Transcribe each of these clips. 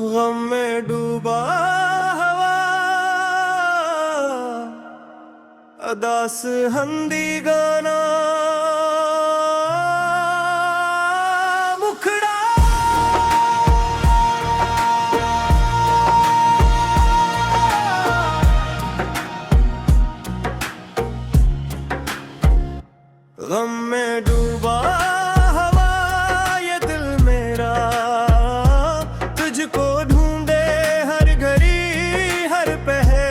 गम में डूबा हवा अदास हंदी गाना मुखड़ा गम में डूबा हवा ये दिल मेरा तुझको ढूंढे हर घड़ी हर पहर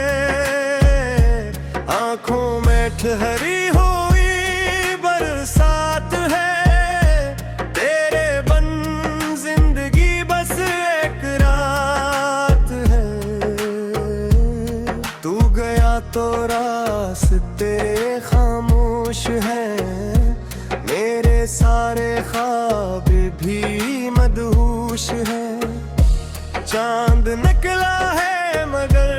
आंखों में ठहरी हुई बरसात है तेरे बन जिंदगी बस एक रात है तू गया तो रास्ते खामोश है मेरे सारे ख्वाब भी मदहोश है चांद निकला है मगर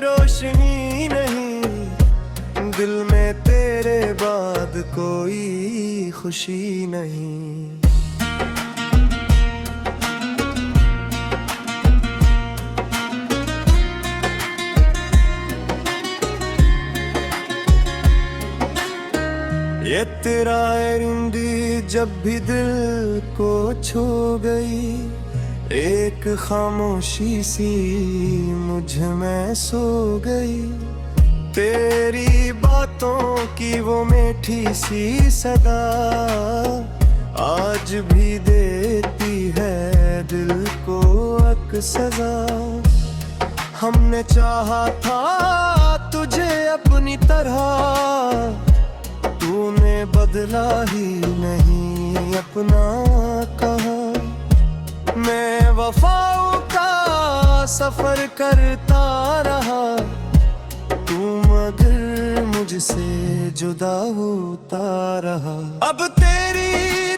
रोशनी नहीं दिल में तेरे बाद कोई खुशी नहीं। ये तेरा रिंदी जब भी दिल को छू गई एक खामोशी सी मुझ में सो गई तेरी बातों की वो मीठी सी सदा आज भी देती है दिल को एक सजा हमने चाहा था तुझे अपनी तरह तूने बदला ही नहीं अपना कहा मैं वफाओं का सफर करता रहा तू मगर मुझसे जुदा होता रहा अब तेरी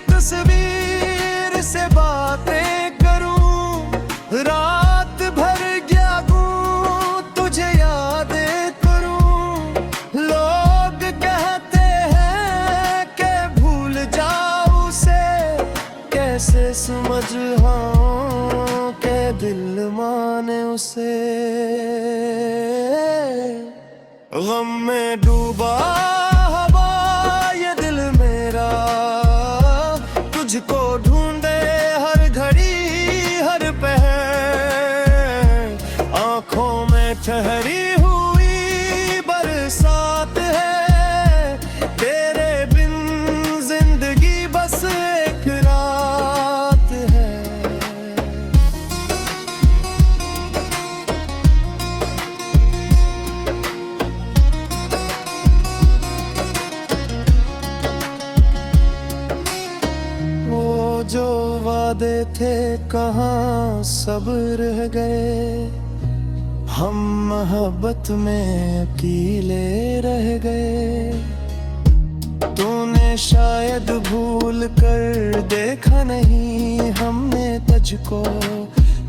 तस्वीर से बातें करूं रात भर जागूं तुझे यादें करूं लोग कहते कैसे समझाऊं के दिल माने उसे गम में डूबा हवा ये दिल मेरा तुझको ढूंढे हर घड़ी हर पहर आंखों में ठहरी हुई बरसात है तेरे बिन जिंदगी बस एक रात है। वो जो वादे थे कहाँ सब रह गए हम मोहब्बत में अकेले रह गए तूने शायद भूल कर देखा नहीं हमने तुझको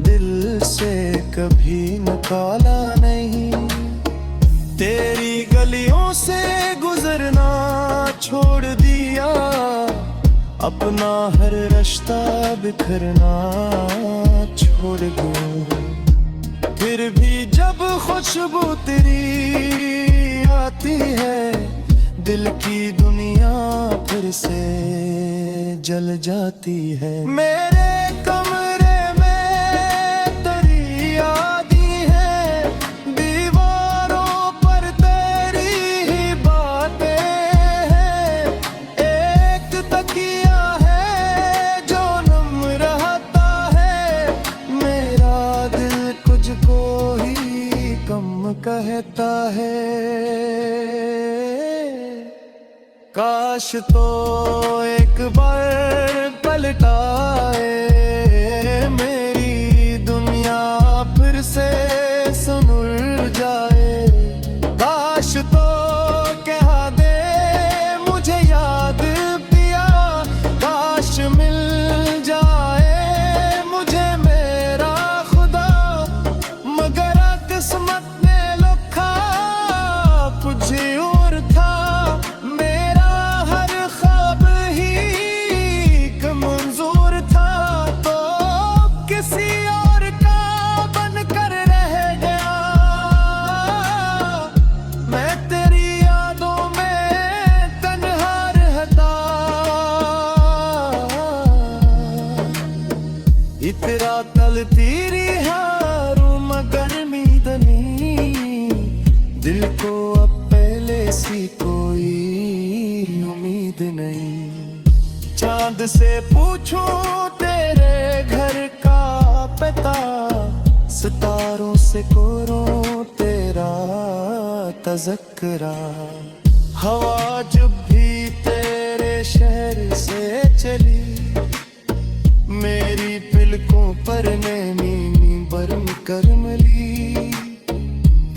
दिल से कभी निकाला नहीं तेरी गलियों से गुजरना छोड़ दिया अपना हर रास्ता बिखरना छोड़ गया फिर भी जब खुशबू तेरी आती है दिल की दुनिया फिर से जल जाती है मेरे कमरे में तेरी यादें हैं दीवारों पर तेरी ही बातें हैं एक तकिया है जो नम रहता है मेरा दिल तुझको ही कम कहता है काश तो एक बार पलटाए मेरी दुनिया फिर से सुनुर जाए काश तो कह दे मुझे याद पिया काश मिल जाए मुझे मेरा खुदा मगर किस्मत ने लिखा कुछ और था मेरा हर ख्वाब ही मंजूर था दिल को अब पहले सी कोई उम्मीद नहीं। चांद से पूछूं तेरे घर का पता, सितारों से कोरों तेरा तज़क्रा। हवा जब भी तेरे शहर से चली, मेरी पलकों पर नैनी बरम करमली।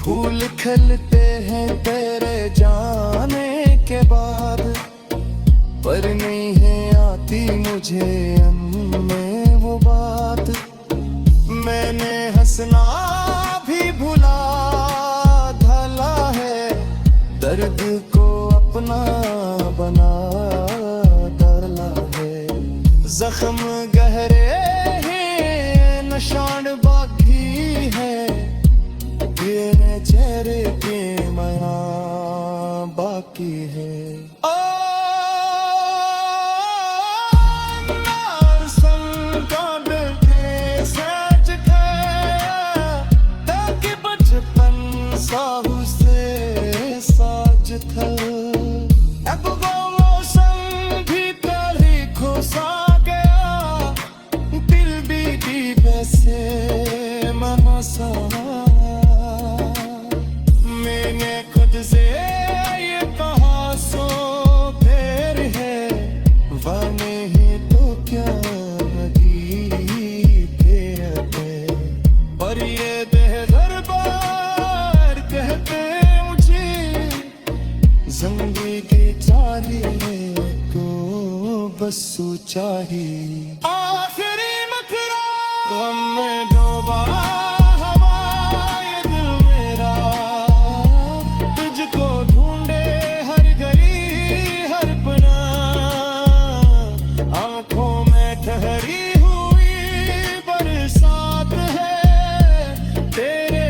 फूल खिलते हैं तेरे जाने के बाद, पर नहीं है आती मुझे में वो बात। मैंने हंसना भी भुला डाला है, दर्द को अपना बना डाला है। जख्म गहरे हैं, निशान बाकी है, तेरे चेहरे के माया बाकी है। साहू से साज था, अब वो मौसम भी तारीखों सा गया, दिल भी वैसे महासा। मैंने खुद से ये कहा सो फिर है, वाने ही तो क्या नदी फेरते, पर ये बेहतर कहते मुझे जिंदगी चाहिए तो बस चाहिए। आखिरी मखरा गम में डूबा हवाए दिल मेरा, तुझको ढूंढे हर घड़ी हर पना। आंखों में ठहरी हुई बरसात है, तेरे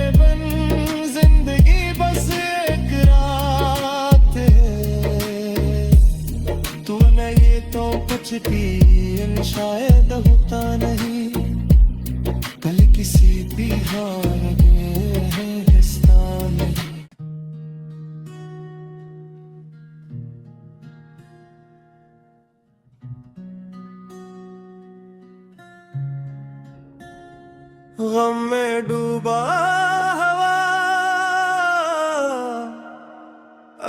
कुछ भी शायद होता नहीं, कल किसी भी हार में है हिस्सा नहीं। गम में डूबा हवा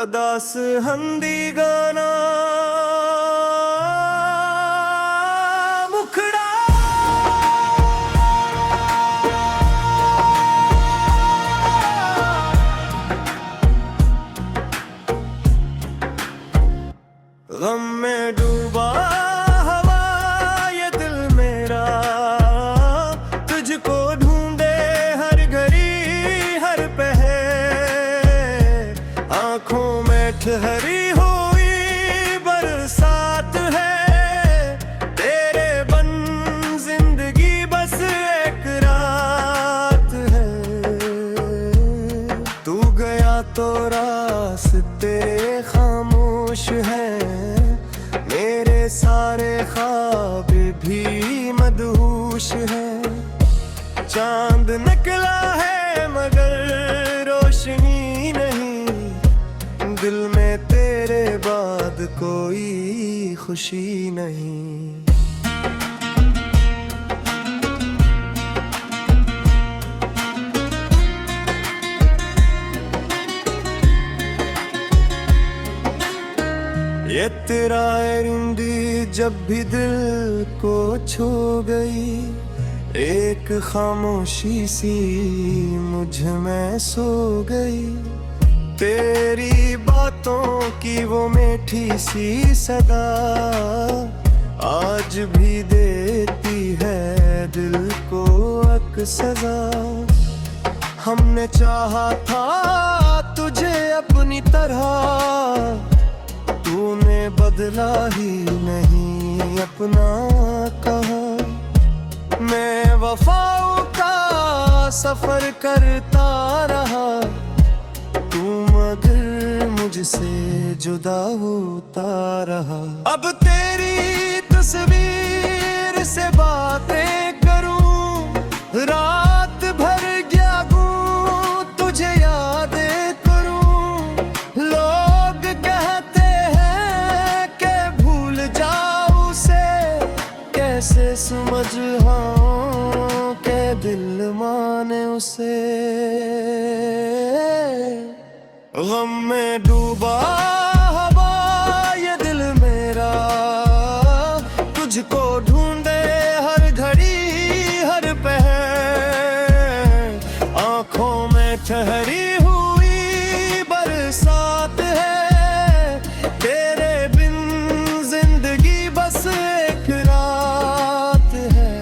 अदास हंदी गाना, गम में डूबा हवा ये दिल मेरा, तुझको ढूंढे हर घड़ी हर पहर। आंखों में ठहरी हुई बरसात है, तेरे बन जिंदगी बस एक रात है। तू गया तो रास्ते खामोश है, मेरे सारे ख्वाब भी मदहोश है। चांद निकला है मगर रोशनी नहीं, दिल में तेरे बाद कोई खुशी नहीं। ये तेरा रिंदी जब भी दिल को छू गई, एक खामोशी सी मुझ में सो गई। तेरी बातों की वो मीठी सी सदा आज भी देती है दिल को एक सजा। हमने चाहा था तुझे अपनी तरह, तूने बदला ही नहीं अपना कहा। मैं वफाओं का सफर करता रहा, तू मगर मुझसे जुदा होता रहा। अब तेरी तस्वीर से बातें करूं, रात भर जागूं, तुझे यादें करूं। जहां के दिल माने उसे। गम में डूबा हवा ये दिल मेरा, तुझको ढूंढे हर घड़ी हर पहर। आंखों में ठहरी हुई बरसात है, तेरे बिन जिंदगी बस एक रात है।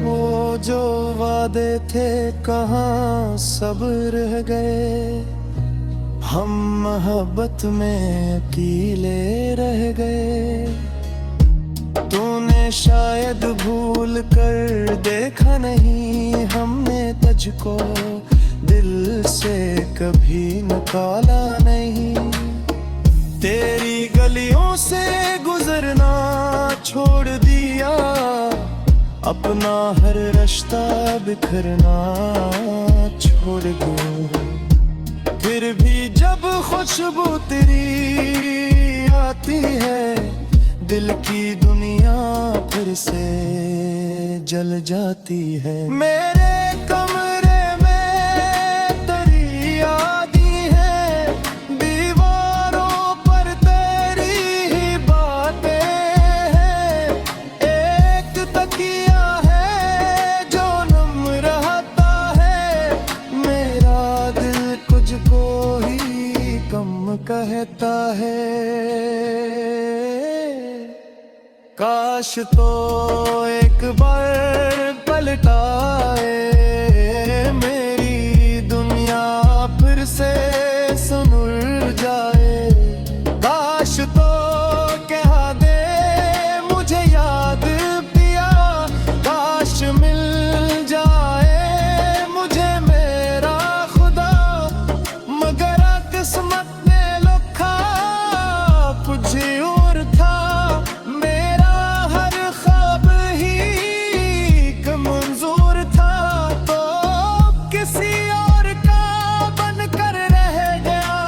वो जो वादे थे कहाँ सब रह गए, हम मोहब्बत में अकेले रह गए। तूने शायद भूल कर देखा नहीं, हमने तुझको दिल से कभी निकाला नहीं। तेरी गलियों से गुजरना छोड़ दिया, अपना हर रास्ता बिखरना छोड़ गया। फिर भी जब खुशबू तेरी आती है, दिल की दुनिया फिर से जल जाती है। मेरे कमरे में तेरी यादें हैं, दीवारों पर तेरी ही बातें हैं। एक तकिया है जो नम रहता है, मेरा दिल तुझको ही कम कहता है। काश तो एक बार पलटाए मेरी दुनिया, फिर से सुनुर जाए। काश तो कह दे मुझे याद पिया, काश मिल जाए मुझे मेरा खुदा। मगर किस्मत ने लिखा कुछ और था, मेरा हर ख्वाब ही कमजोर था। तो किसी और का बनकर रह गया,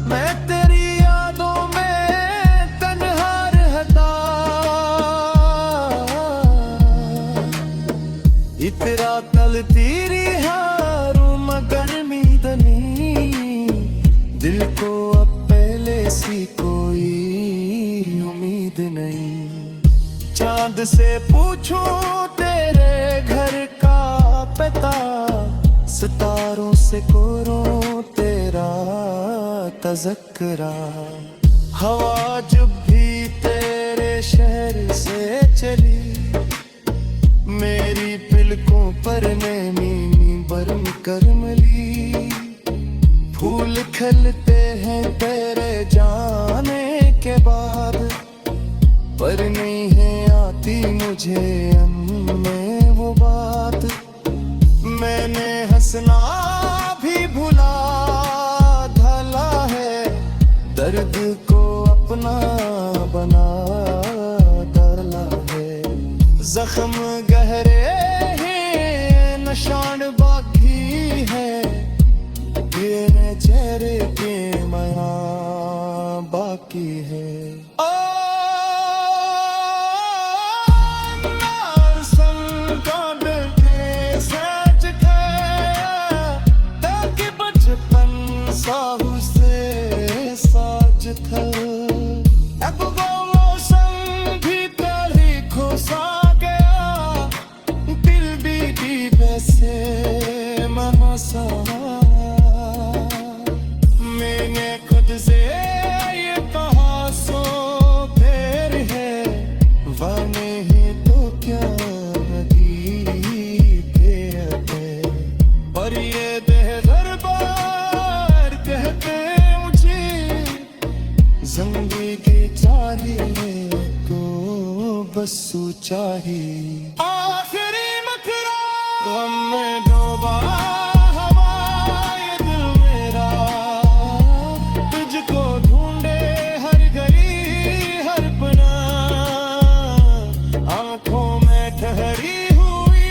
मैं तेरी यादों में तन्हा रहता। इतना तल तेरी हारों मगर मीदनी, दिल को अब पहले सी कोई उम्मीद नहीं। चांद से पूछूं तेरे घर का पता, सितारों से करूं तेरा तज़क्रा। हवा जब भी तेरे शहर से चली, मेरी पलकों पर नैनी बरम कर मिली। फूल खिलते हैं तेरे जाने के बाद, पर नहीं है आती मुझे मन में वो बात। मैंने हंसना भी भुला डाला है, दर्द को अपना बना डाला है। जख्म गहरे हैं निशान बाकी है, तेरे चेहरे के माया बाकी है। साहू से साज था, अब वो मौसम भी तेरी खोसा गया। दिल भी वैसे महसा, मैंने खुद से ये कहा सो देर है, वाने ही तो क्या नदी है। पर ये जिंदगी चाहिए तो बस चाहिए। आखिरी मखरा गम में डूबा हवा ये दिल मेरा, तुझको ढूंढे हर घड़ी हर पना। आंखों में ठहरी हुई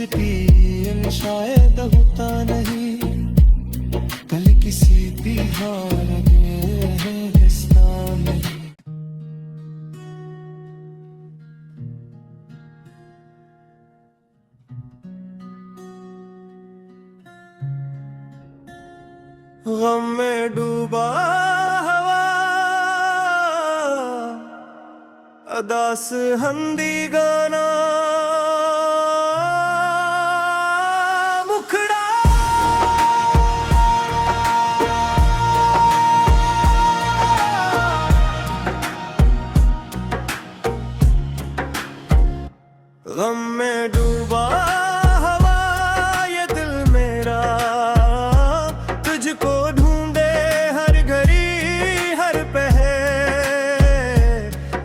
की शायद होता नहीं, कल किसी बिहार के रेगिस्तान में। गम में डूबा हवा अदास हंदी गाना मुखड़ा गम में डूबा हवा ये दिल मेरा तुझको ढूंढे हर घड़ी हर पहर,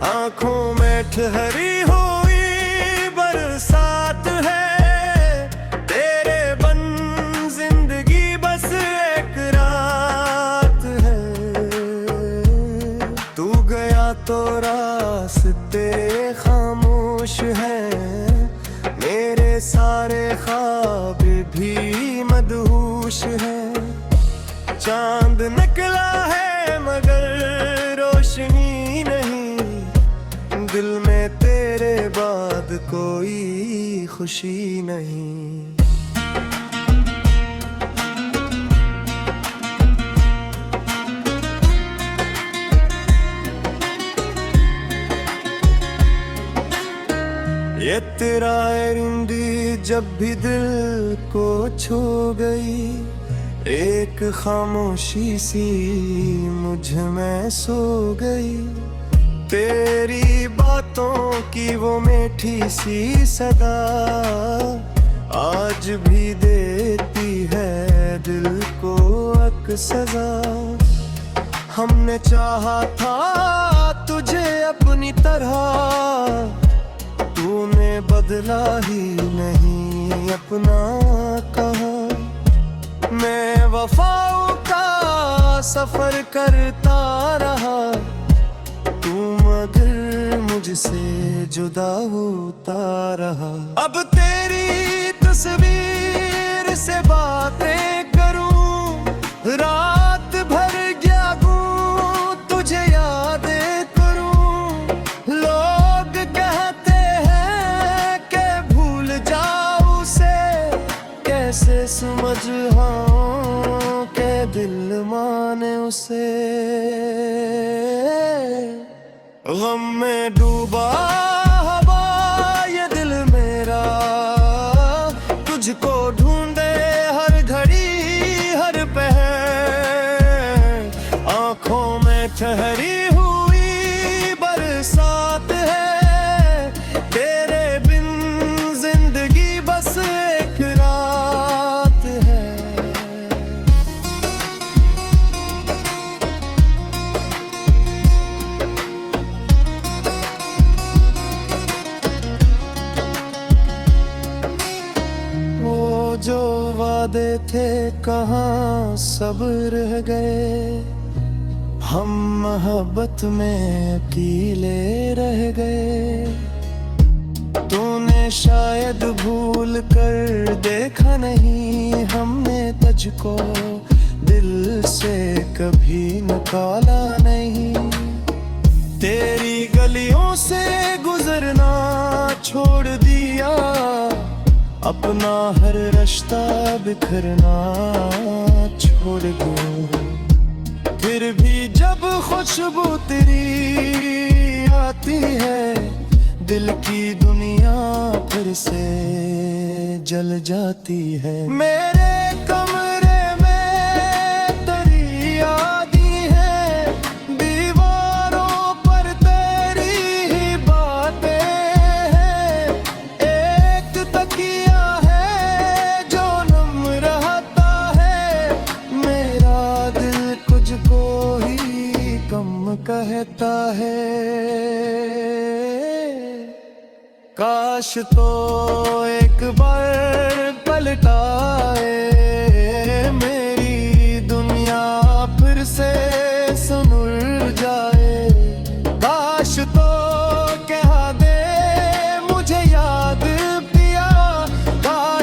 आंखों में ठहरी हुई बरसात है तेरे बन जिंदगी बस एक रात है। तू गया तो रास्ते खामोश है, मेरे सारे ख्वाब भी मदहोश है। चांद निकला है मगर रोशनी नहीं, दिल में तेरे बाद कोई खुशी नहीं। ये तेरा रिंदी जब भी दिल को छू गई, एक खामोशी सी मुझ में सो गई। तेरी बातों की वो मीठी सी सदा आज भी देती है दिल को एक सजा। हमने चाहा था तुझे अपनी तरह, तूने बदला ही नहीं अपना कहा। मैं वफाओं का सफर करता रहा, तू मगर मुझसे जुदा होता रहा। अब तेरी तस्वीर से बातें करूं, रात भर जागूं तुझे यादें करूं। लोग कहते हैं कि भूल जाऊं उसे, कैसे समझाऊं के दिल माने उसे। गम में डूबा हवा ये दिल मेरा तुझको ढूंढे हर घड़ी हर पहर, आंखों में ठहरी हुई बरसात है तेरे बिन जिंदगी बस एक रात है। वो जो वादे थे कहाँ सब रह गए, हम मोहब्बत में अकेले रह गए। तूने शायद भूल कर देखा नहीं, हमने तुझको दिल से कभी निकाला नहीं। तेरी गलियों से गुजरना छोड़ दिया, अपना हर रास्ता बिखरना छोड़ गया। फिर भी जब खुशबू तेरी आती है, दिल की दुनिया फिर से जल जाती है। मेरे कमरे में तेरी यादें हैं, दीवारों पर तेरी ही बातें हैं। एक तकिया है जो नम रहता है, मेरा दिल तुझको ही कम कहता है। काश तो एक बार पलटाए मेरी दुनिया फिर से सुनुर जाए। काश तो कह दे मुझे याद पिया, काश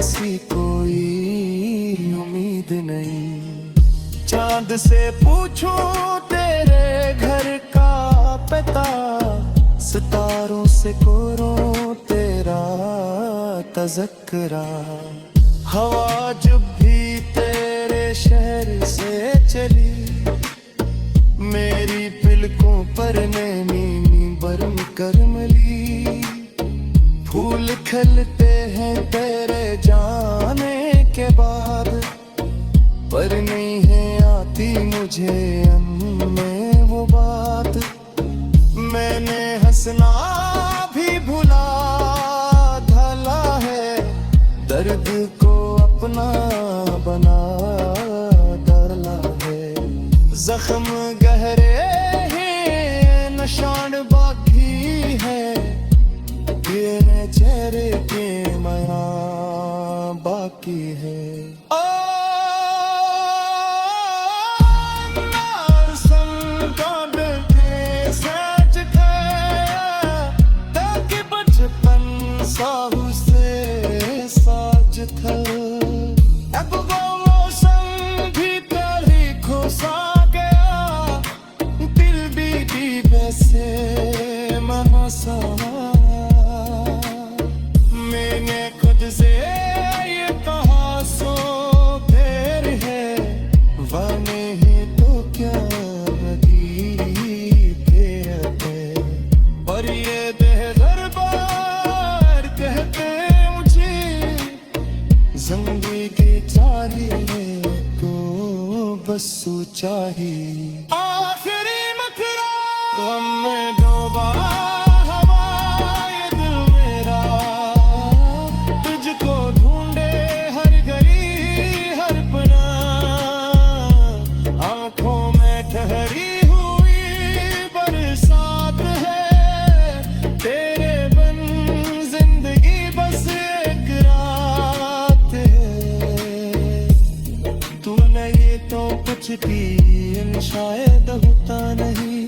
सी कोई उम्मीद नहीं। चांद से पूछूं तेरे घर का पता, सितारों से करूं तेरा तज़किरा। हवा जब भी तेरे शहर से चली, मेरी पलकों पर नैनी बरम कर मली। फूल खिलते हैं तेरे जाने के बाद, पर नहीं है आती मुझे मन में वो बात। मैंने हंसना भी भुला डाला है, दर्द को अपना बना डाला है। जख्म गहरे हैं, निशान बाकी है, तेरे चेहरे के माया बाकी है। साहू से साज था, अब वो मौसम भी तारीखों सा गया, दिल भी वैसे महसा। मैंने खुद से ये कहा सो देर है, वाने ही तो क्या बदी है, और ये जिंदगी चाहिए तो बस चाहिए। आखिरी मखरा गम में डूबा हवा ये दिल मेरा, तुझको ढूंढे हर घड़ी हर पना। आंखों में ठहरी हुई बरसात है, तेरे बिन जिंदगी बस एक रात है। तूने ये तो कुछ भी शायद होता नहीं,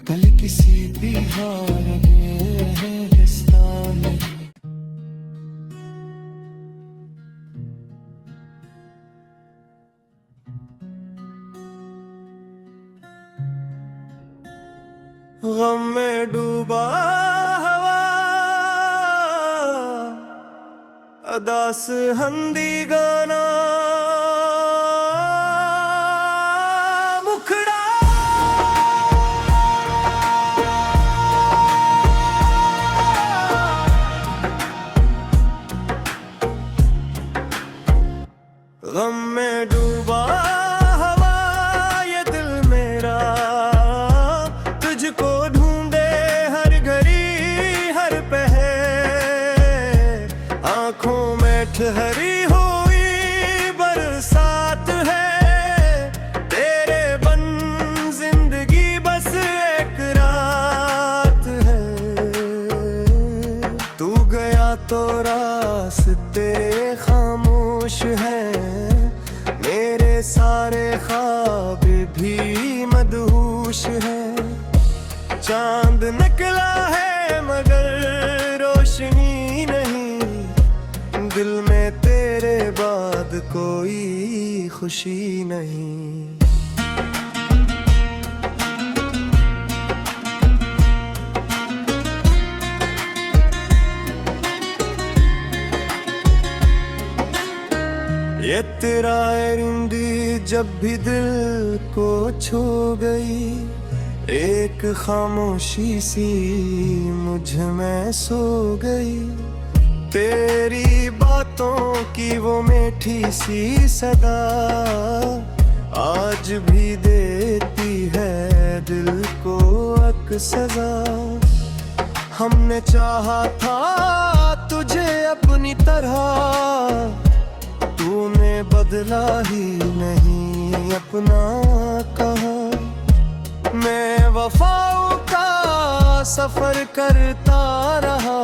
कल किसी बिहार में हिस्सा नहीं। गम में डूबा हवा अदास हंदी गाना, मुखड़ा गम में डूबा हवा ये दिल मेरा, तुझको ढूंढे हर घड़ी हर पहर। आंखों में ठहरी हुई बरसात है, तेरे बन जिंदगी बस एक रात है। तू गया तो रास्ते खामोश हैं, मेरे सारे ख्वाब भी मदहोश हैं। चांद निकला है मगर रोशनी नहीं, दिल में तेरे बाद कोई खुशी नहीं। ये तेरा रिंदी जब भी दिल को छू गई, एक खामोशी सी मुझ में सो गई। तेरी बातों की वो मीठी सी सदा आज भी देती है दिल को एक सजा। हमने चाहा था तुझे अपनी तरह, तूने बदला ही नहीं अपना कहा। मैं वफाओं का सफर करता रहा,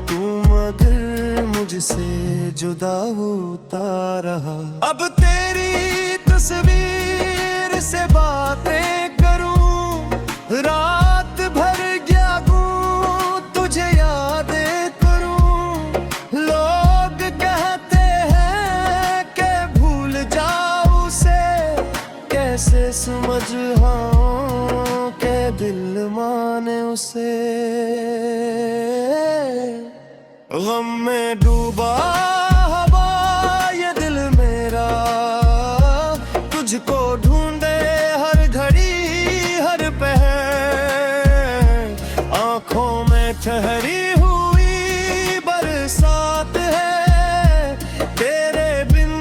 तू मगर मुझसे जुदा होता रहा। अब तेरी तस्वीर से बातें करूं, रात भर जागूं, तुझे यादें करूं। लो जहां के दिल माने उसे। गम में डूबा हवा ये दिल मेरा, तुझको ढूंढे हर घड़ी हर पहर। आंखों में ठहरी हुई बरसात है, तेरे बिन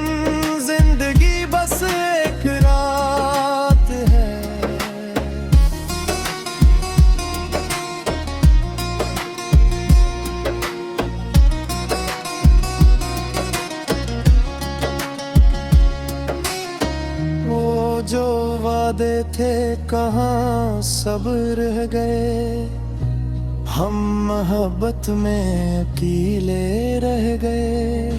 जिंदगी बस एक रात है। वो जो वादे थे कहाँ सब रह गए, हम मोहब्बत में अकेले रह गए।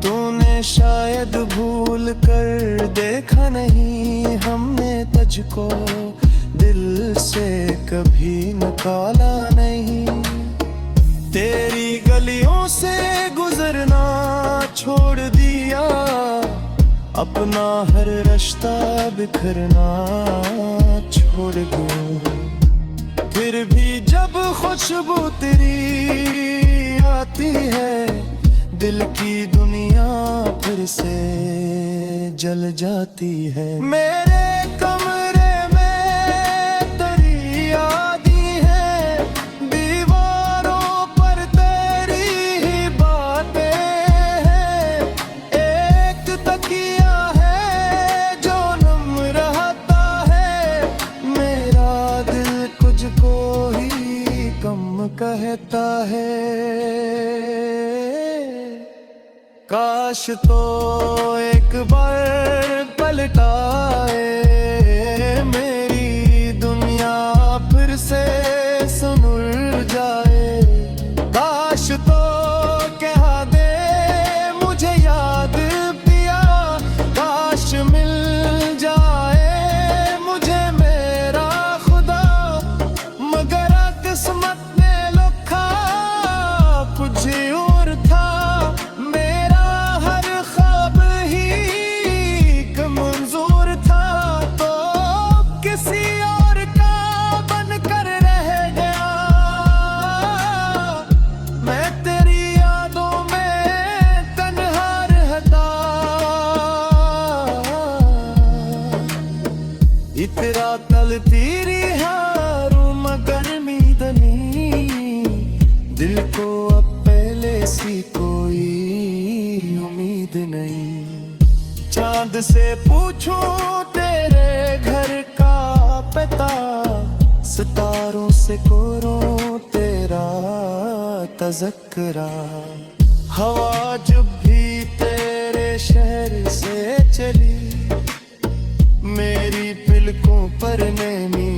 तूने शायद भूल कर देखा नहीं, हमने तुझको दिल से कभी निकाला नहीं। तेरी गलियों से गुजरना छोड़ दिया, अपना हर रास्ता बिखरना छोड़ गया। फिर भी जब खुशबू तेरी आती है, दिल की दुनिया फिर से जल जाती है। मेरे कमरे में तेरी यादें हैं, दीवारों पर तेरी ही बातें हैं। एक तकिया है जो नम रहता है, मेरा दिल तुझको ही कम कहता है। काश तो एक बार पलटाए मेरी दुनिया, फिर से सुनुर जाए। काश तो कह दे मुझे याद पिया, काश मिल जाए मुझे मेरा खुदा। मगर किस्मत ने लिखा कुछ और था, इतरा तल तेरी हारू मगर मीदनी। दिल को अब पहले सी कोई उम्मीद नहीं। चांद से पूछूं तेरे घर का पता, सितारों से करूं तेरा तज़किरा। हवा जब भी तेरे शहर से चली, मेरी पिलकों पर नैनी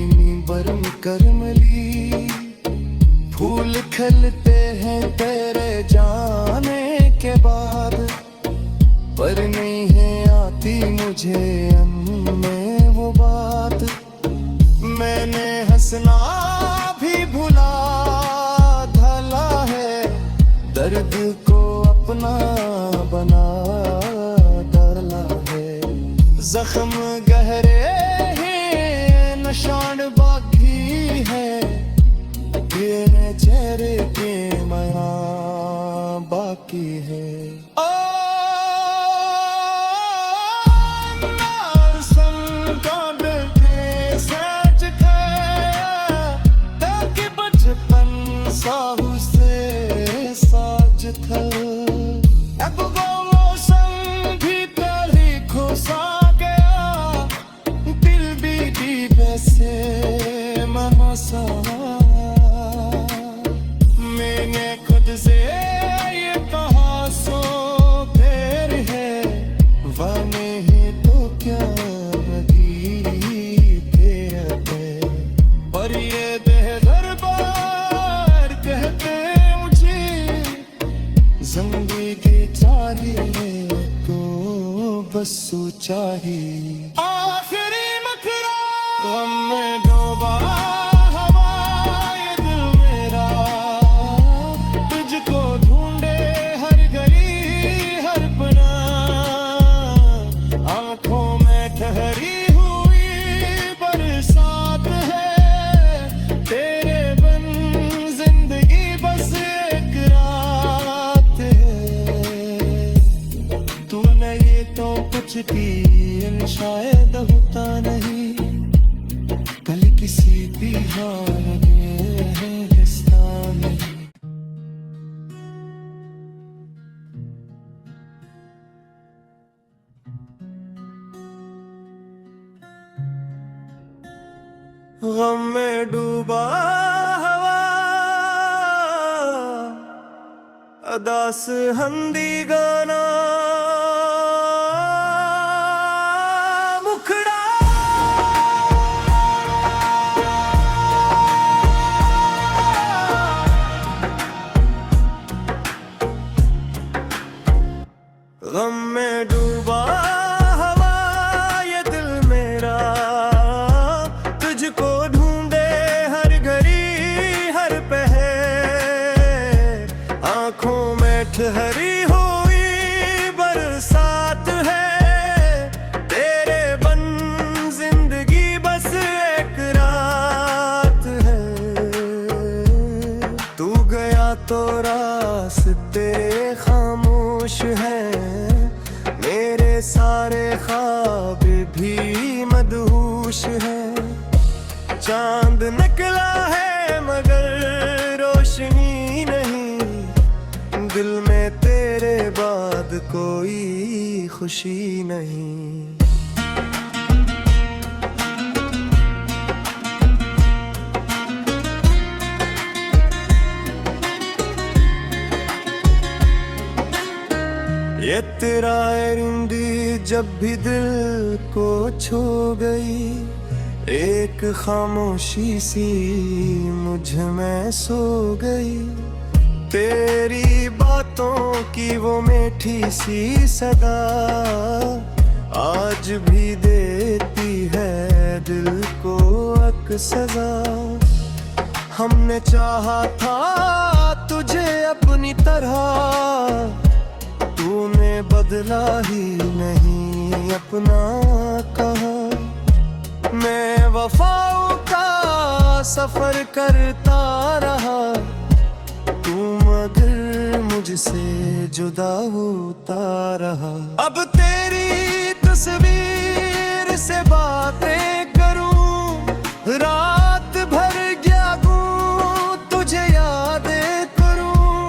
बरम करमली। फूल खिलते हैं तेरे जाने के बाद, पर नहीं है आती मुझे में वो बात। मैंने हंसना भी भुला ढाला है, दर्द को अपना बना डाला है। जख्म गहरे हैं निशान बाकी है, तेरे चेहरे के माया बाकी है। साहू से साज था, अब वो मौसम भी तेरी खुशा गया। दिल भी दीप से महासा, मैंने खुद से ये कहा सो फिर है, वाने ही तो क्या लगी तेरे। पर ये बेहतर जिंदगी चाहिए तो बस चाहिए। आखिरी मखरा गम में डूबा हवा ये दिल मेरा, तुझको ढूंढे हर घड़ी हर पना। आंखों में ठहरी हुई की शायद होता नहीं, कल किसी भी हाल में हिस्सा नहीं। गम में डूबा हवा अदास हंदी गाना मुखड़ा गम में डूबा हवा ये दिल मेरा तुझको ढूंढे हर घड़ी हर पहर, आंखों में ठहरी हुई बरसात है तेरे बन जिंदगी बस एक रात है। तू गया तो रास्ते खामोश है, मेरे सारे ख्वाब भी मदहोश है। चांद निकला है मगर रोशनी नहीं, दिल में तेरे बाद कोई खुशी नहीं। ये तेरा रिंदी जब भी दिल को छू गई, एक खामोशी सी मुझ में सो गई। तेरी बातों की वो मीठी सी सदा आज भी देती है दिल को एक सजा। हमने चाहा था तुझे अपनी तरह, तूने बदला ही नहीं अपना कहा। मैं वफाओं का सफर करता रहा, तू मगर मुझसे जुदा होता रहा। अब तेरी तस्वीर से बातें करूं, रात भर जागूं तुझे यादें करूं।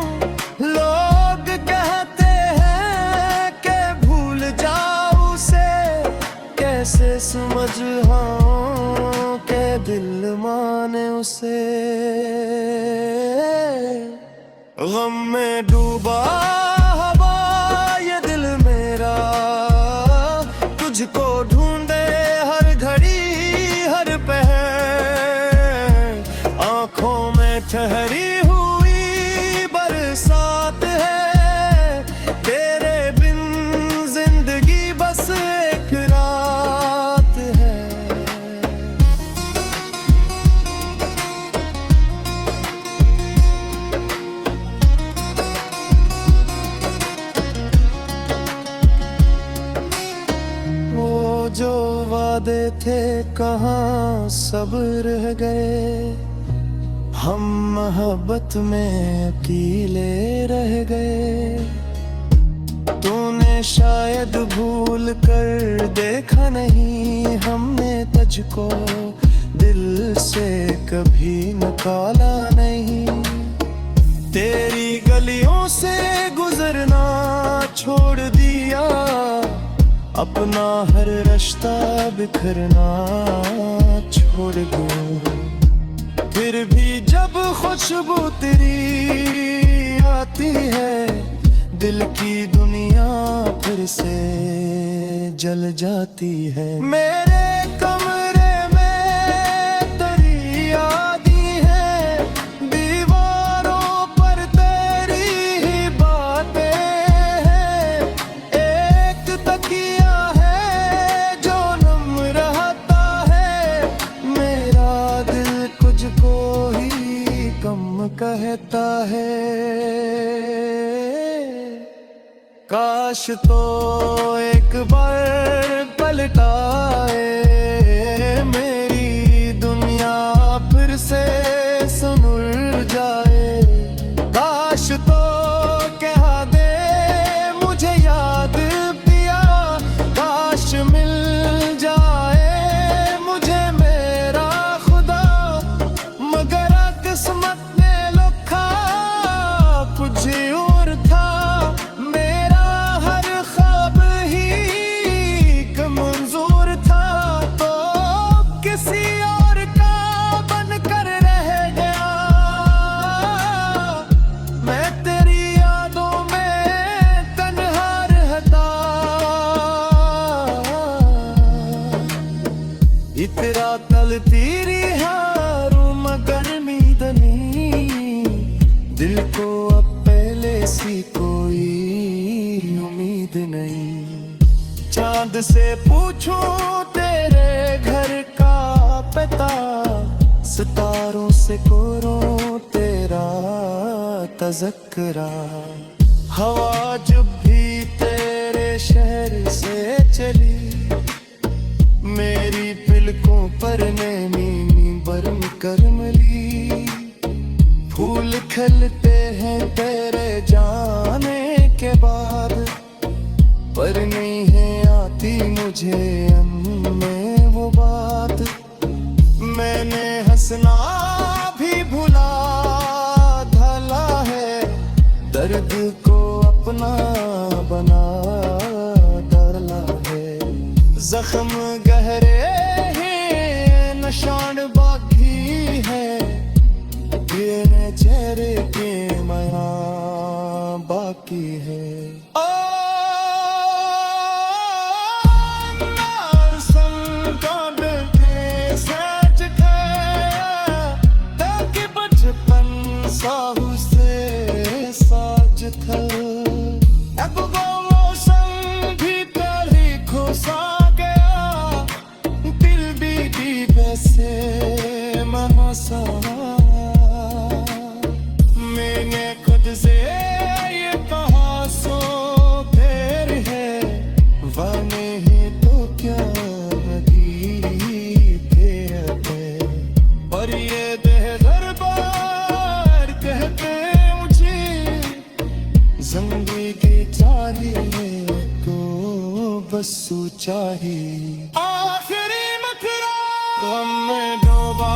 लोग कहते हैं कि भूल जाऊं उसे, कैसे समझाऊं के दिल माने उसे। गम में डूबा हवा ये दिल मेरा तुझको ढूंढे हर घड़ी हर पहर, आंखों में ठहरी हुई बरसात है तेरे बिन जिंदगी बस एक रात है। जो वादे थे कहाँ सब रह गए, हम मोहब्बत में अकेले रह गए। तूने शायद भूल कर देखा नहीं, हमने तुझको दिल से कभी निकाला नहीं। तेरी गलियों से गुजरना छोड़ दिया, अपना हर रास्ता बिखरना छोड़ दो। फिर भी जब खुशबू तेरी आती है, दिल की दुनिया फिर से जल जाती है। मेरे कमरे में तेरी यादें हैं, दीवारों पर तेरी ही बातें हैं। एक तकिया कहता है, काश तो एक बार पलटाए मेरी दुनिया फिर से सुनुर जाए। काश तो कह दे मुझे याद पिया, ऐसी कोई उम्मीद नहीं। चांद से पूछूं तेरे घर का पता, सितारों से करूं तेरा तज़किरा। हवा जब भी तेरे शहर से चली, मेरी पलकों पर नैनी बरम करमली। फूल खिलते हैं तेरे जाने के बाद, पर नहीं है आती मुझे मन में वो बात। मैंने हंसना भी भुला डाला है, दर्द को अपना बना डाला है। जख्म गहरे हैं, निशान बाकी है, तेरे चेहरे के माया बाकी है। मैंने खुद से ये कहा सो फेर है, वाने ही तो क्या है। और ये दर बार कहते मुझे, जिंदगी चाहिए तो बस चाहिए। आखिरी मथुरा गम में डूबा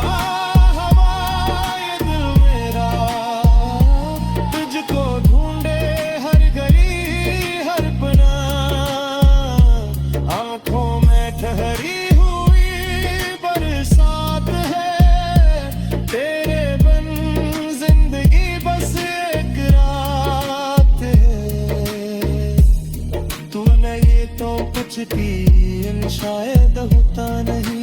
शायद होता नहीं।